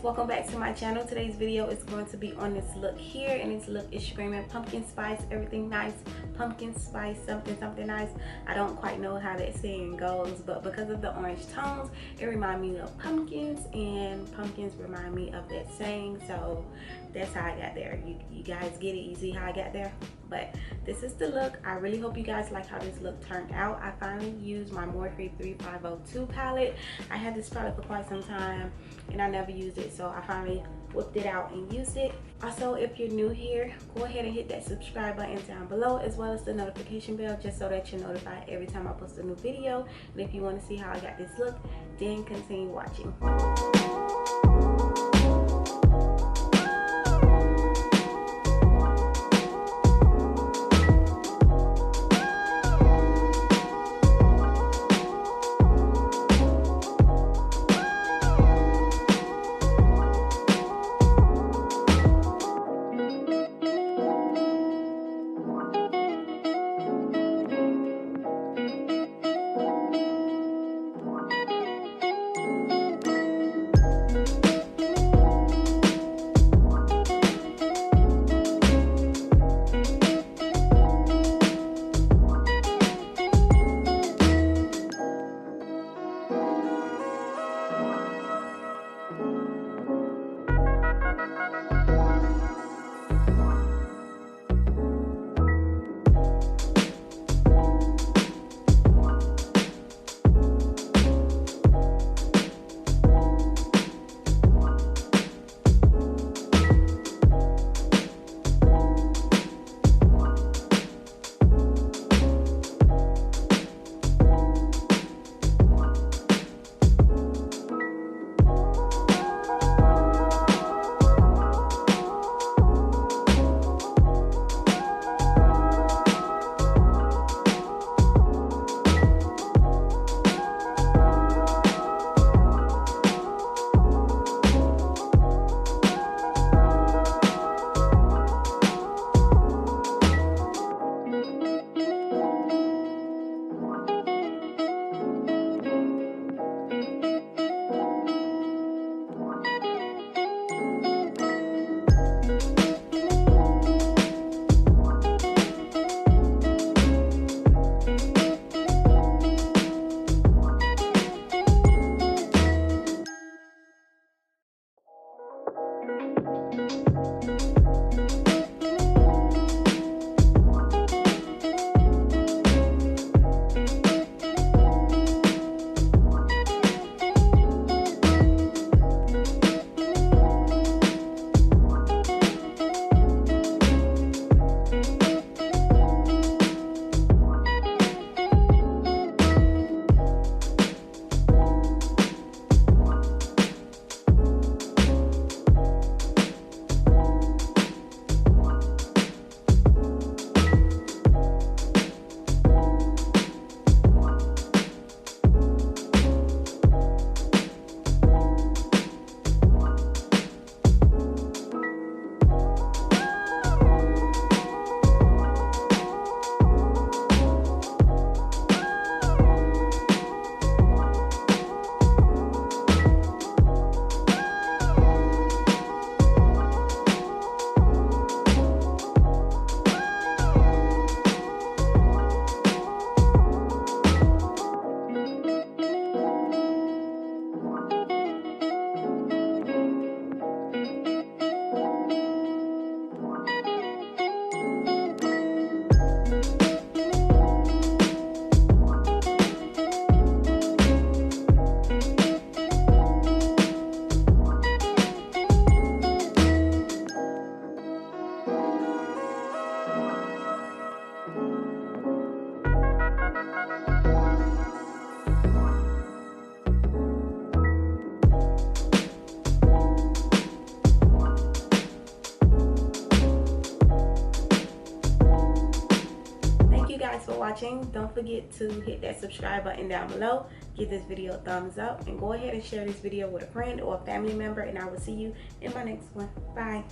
guys, welcome back to my channel. Today's video is going to be on this look here, and this look is screaming pumpkin spice, everything nice, pumpkin spice, something nice. I don't quite know how that saying goes, but because of the orange tones, it reminds me of pumpkins, and pumpkins remind me of that saying. So that's how I got there. You guys get it? You see how I got there? But this is the look. I really hope you guys like how this look turned out. I finally used my Morphe 3502 palette. I had this palette for quite some time and I never used it, so I finally whipped it out and used it. Also, if you're new here, go ahead and hit that subscribe button down below, as well as the notification bell, just so that you're notified every time I post a new video. And if you want to see how I got this look, then continue watching. For watching. Don't forget to hit that subscribe button down below, give this video a thumbs up, and go ahead and share this video with a friend or a family member, and I will see you in my next one. Bye.